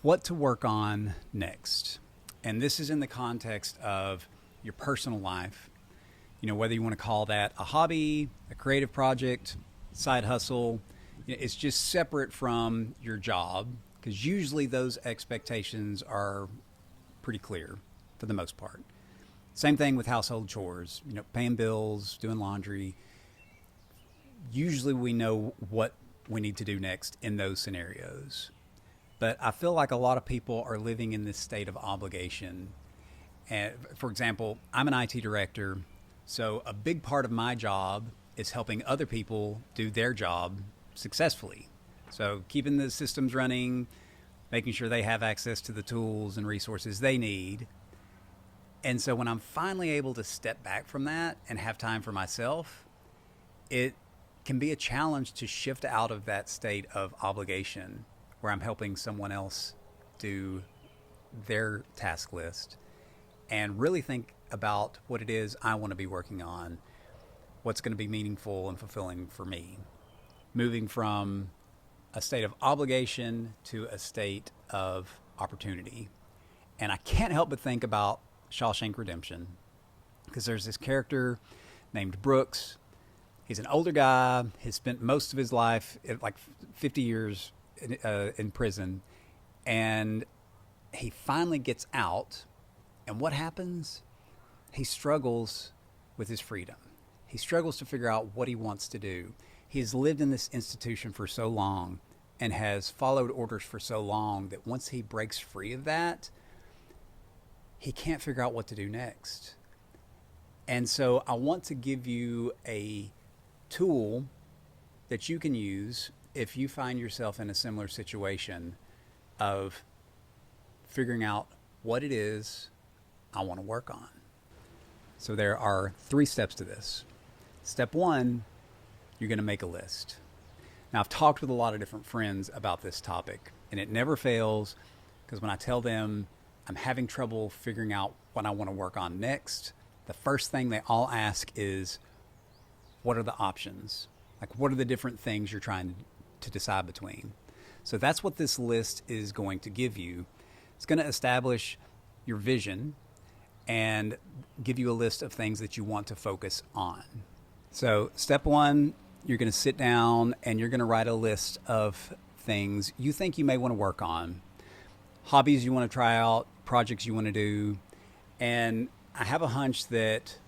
What to work on next. And this is in the context of your personal life. Whether you want to call that a hobby, a creative project, side hustle, it's just separate from your job because usually those expectations are pretty clear for the most part. Same thing with household chores, paying bills, doing laundry. Usually we know what we need to do next in those scenarios. But I feel like a lot of people are living in this state of obligation. And for example, I'm an IT director, so a big part of my job is helping other people do their job successfully. So keeping the systems running, making sure they have access to the tools and resources they need. And so when I'm finally able to step back from that and have time for myself, it can be a challenge to shift out of that state of obligation where I'm helping someone else do their task list and really think about what it is I want to be working on, what's going to be meaningful and fulfilling for me. Moving from a state of obligation to a state of opportunity. And I can't help but think about Shawshank Redemption because there's this character named Brooks. He's an older guy. He's spent most of his life, like 50 years in prison. And he finally gets out. And what happens? He struggles with his freedom. He struggles to figure out what he wants to do. He has lived in this institution for so long and has followed orders for so long that once he breaks free of that, he can't figure out what to do next. And so I want to give you a tool that you can use if you find yourself in a similar situation of figuring out what it is I want to work on. So there are 3 steps to this. Step 1, you're going to make a list. Now, I've talked with a lot of different friends about this topic, and it never fails because when I tell them I'm having trouble figuring out what I want to work on next, the first thing they all ask is, what are the options? Like, what are the different things you're trying to decide between? So that's what this list is going to give you. It's going to establish your vision and give you a list of things that you want to focus on. So step 1, you're going to sit down and you're going to write a list of things you think you may want to work on, hobbies you want to try out, projects you want to do. And I have a hunch that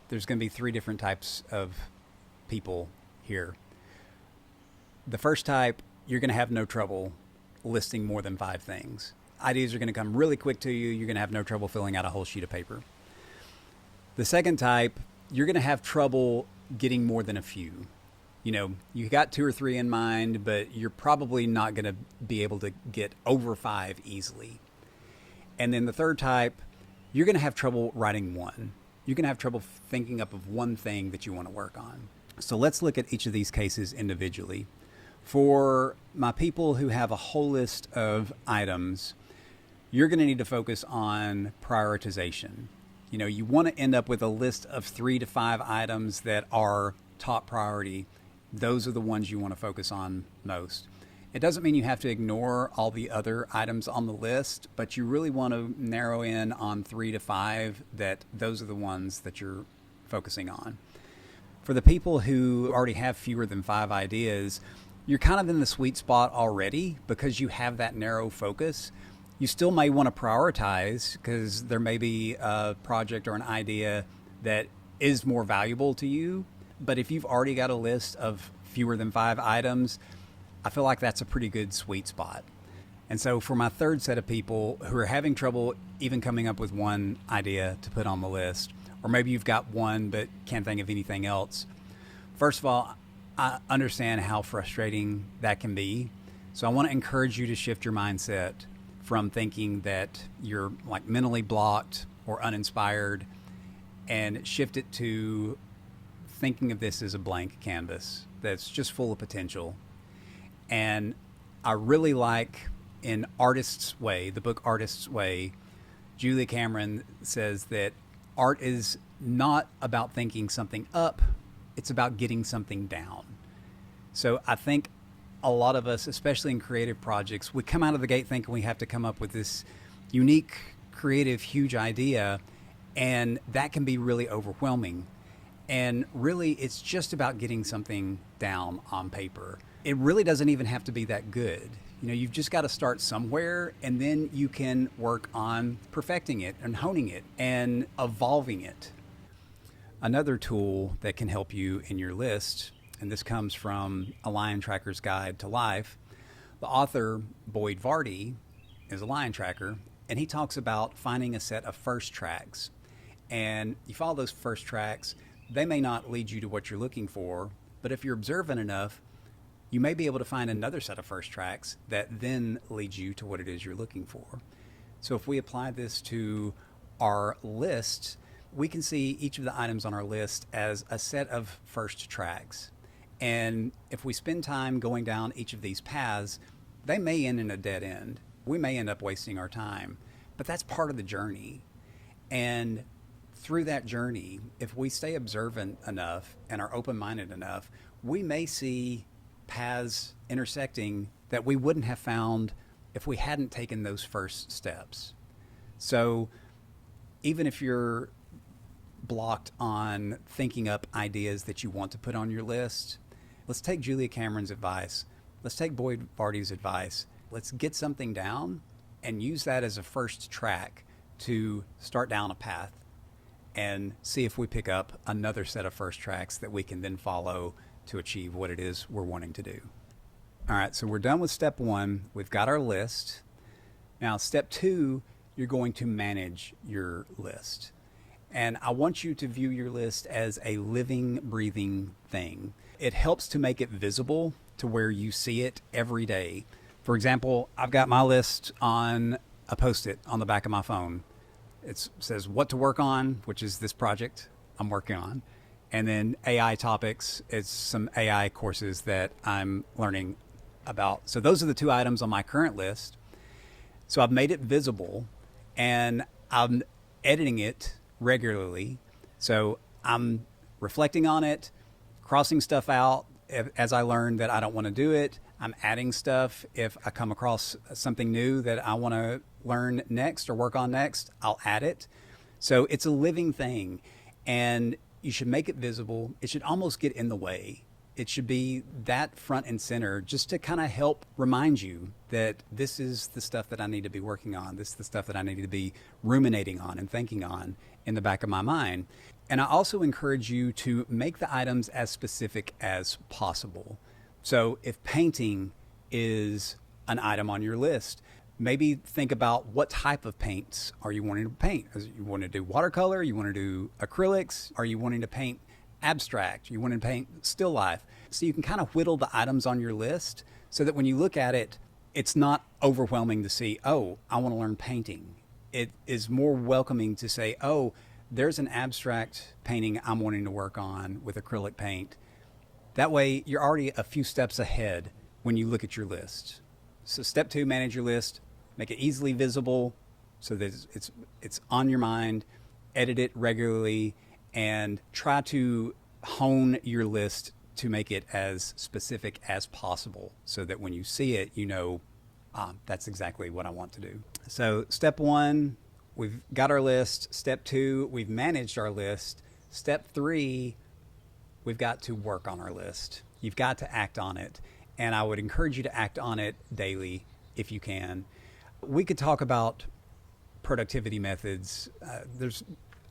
there's going to be 3 different types of people here. The first type, you're going to have no trouble listing more than 5 things. Ideas are going to come really quick to you. You're going to have no trouble filling out a whole sheet of paper. The second type, you're going to have trouble getting more than a few. You got 2 or 3 in mind, but you're probably not going to be able to get over 5 easily. And then the third type, you're going to have trouble writing one. You're going to have trouble thinking up of one thing that you want to work on. So let's look at each of these cases individually. For my people who have a whole list of items, you're going to need to focus on prioritization. You want to end up with a list of 3 to 5 items that are top priority. Those are the ones you want to focus on most. It doesn't mean you have to ignore all the other items on the list, but you really want to narrow in on 3 to 5 that those are the ones that you're focusing on. For the people who already have fewer than 5 ideas, you're kind of in the sweet spot already because you have that narrow focus. You still may want to prioritize because there may be a project or an idea that is more valuable to you. But if you've already got a list of fewer than 5 items, I feel like that's a pretty good sweet spot. And so for my third set of people who are having trouble even coming up with one idea to put on the list, or maybe you've got one but can't think of anything else, first of all, I understand how frustrating that can be. So I want to encourage you to shift your mindset from thinking that you're like mentally blocked or uninspired and shift it to thinking of this as a blank canvas that's just full of potential. And I really like in Artist's Way, the book Artist's Way, Julia Cameron says that art is not about thinking something up, it's about getting something down. So I think a lot of us, especially in creative projects, we come out of the gate thinking we have to come up with this unique, creative, huge idea, and that can be really overwhelming. And really, it's just about getting something down on paper. It really doesn't even have to be that good. You've just got to start somewhere, and then you can work on perfecting it and honing it and evolving it. Another tool that can help you in your list, and this comes from A Lion Tracker's Guide to Life. The author, Boyd Vardy, is a lion tracker, and he talks about finding a set of first tracks. And you follow those first tracks, they may not lead you to what you're looking for, but if you're observant enough, you may be able to find another set of first tracks that then leads you to what it is you're looking for. So if we apply this to our list, we can see each of the items on our list as a set of first tracks. And if we spend time going down each of these paths, they may end in a dead end. We may end up wasting our time, but that's part of the journey. And through that journey, if we stay observant enough and are open-minded enough, we may see paths intersecting that we wouldn't have found if we hadn't taken those first steps. So even if you're blocked on thinking up ideas that you want to put on your list, let's take Julia Cameron's advice. Let's take Boyd Vardy's advice. Let's get something down and use that as a first track to start down a path and see if we pick up another set of first tracks that we can then follow to achieve what it is we're wanting to do. All right, so we're done with step one. We've got our list. Now, step two, you're going to manage your list. And I want you to view your list as a living, breathing thing. It helps to make it visible to where you see it every day. For example, I've got my list on a Post-it on the back of my phone. It says what to work on, which is this project I'm working on. And then AI topics, it's some AI courses that I'm learning about. So those are the two items on my current list. So I've made it visible and I'm editing it regularly. So I'm reflecting on it, crossing stuff out as I learn that I don't want to do it. I'm adding stuff. If I come across something new that I want to learn next or work on next, I'll add it. So it's a living thing, and you should make it visible. It should almost get in the way. It should be that front and center just to kind of help remind you that this is the stuff that I need to be working on. This is the stuff that I need to be ruminating on and thinking on in the back of my mind. And I also encourage you to make the items as specific as possible. So if painting is an item on your list, maybe think about what type of paints are you wanting to paint. You want to do watercolor? You want to do acrylics? Are you wanting to paint abstract? You want to paint still life? So you can kind of whittle the items on your list so that when you look at it, it's not overwhelming to see, oh, I want to learn painting. It is more welcoming to say, oh, there's an abstract painting I'm wanting to work on with acrylic paint. That way, you're already a few steps ahead when you look at your list. So step two, manage your list. Make it easily visible so that it's on your mind. Edit it regularly and try to hone your list to make it as specific as possible so that when you see it, you know, that's exactly what I want to do. So step one, we've got our list. Step two, we've managed our list. Step three, we've got to work on our list. You've got to act on it. And I would encourage you to act on it daily if you can. We could talk about productivity methods. There's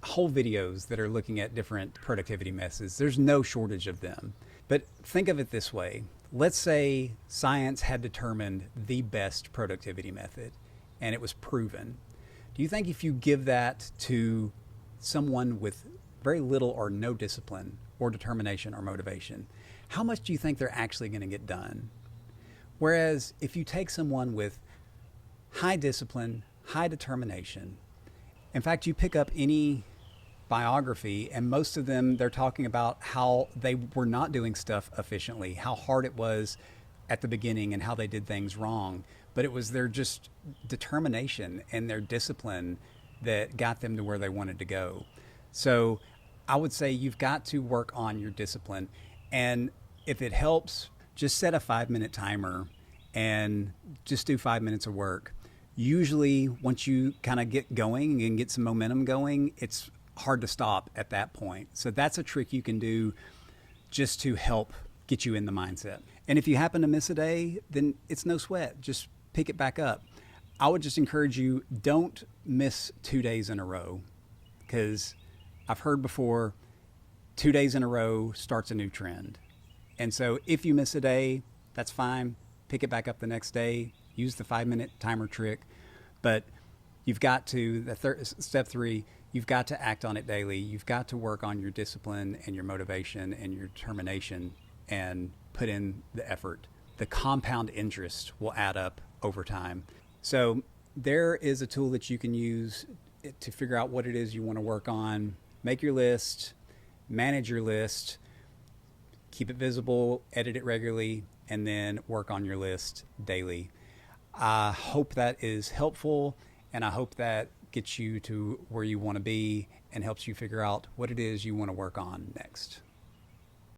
whole videos that are looking at different productivity methods. There's no shortage of them. But think of it this way. Let's say science had determined the best productivity method and it was proven. Do you think if you give that to someone with very little or no discipline or determination or motivation, how much do you think they're actually going to get done? Whereas if you take someone with high discipline, high determination, in fact, you pick up any biography and most of them, they're talking about how they were not doing stuff efficiently, how hard it was at the beginning and how they did things wrong. But it was their just determination and their discipline that got them to where they wanted to go. So I would say you've got to work on your discipline. And if it helps, just set a 5-minute timer and just do 5 minutes of work. Usually, once you kind of get going and get some momentum going, it's hard to stop at that point. So that's a trick you can do just to help get you in the mindset. And if you happen to miss a day, then it's no sweat. Just pick it back up. I would just encourage you, don't miss 2 days in a row, because I've heard before 2 days in a row starts a new trend. And so if you miss a day, that's fine. Pick it back up the next day. Use the 5-minute timer trick. But you've got to, step 3, you've got to act on it daily. You've got to work on your discipline and your motivation and your determination and put in the effort. The compound interest will add up over time. So there is a tool that you can use to figure out what it is you want to work on. Make your list, manage your list, keep it visible, edit it regularly, and then work on your list daily. I hope that is helpful, and I hope that gets you to where you want to be and helps you figure out what it is you want to work on next.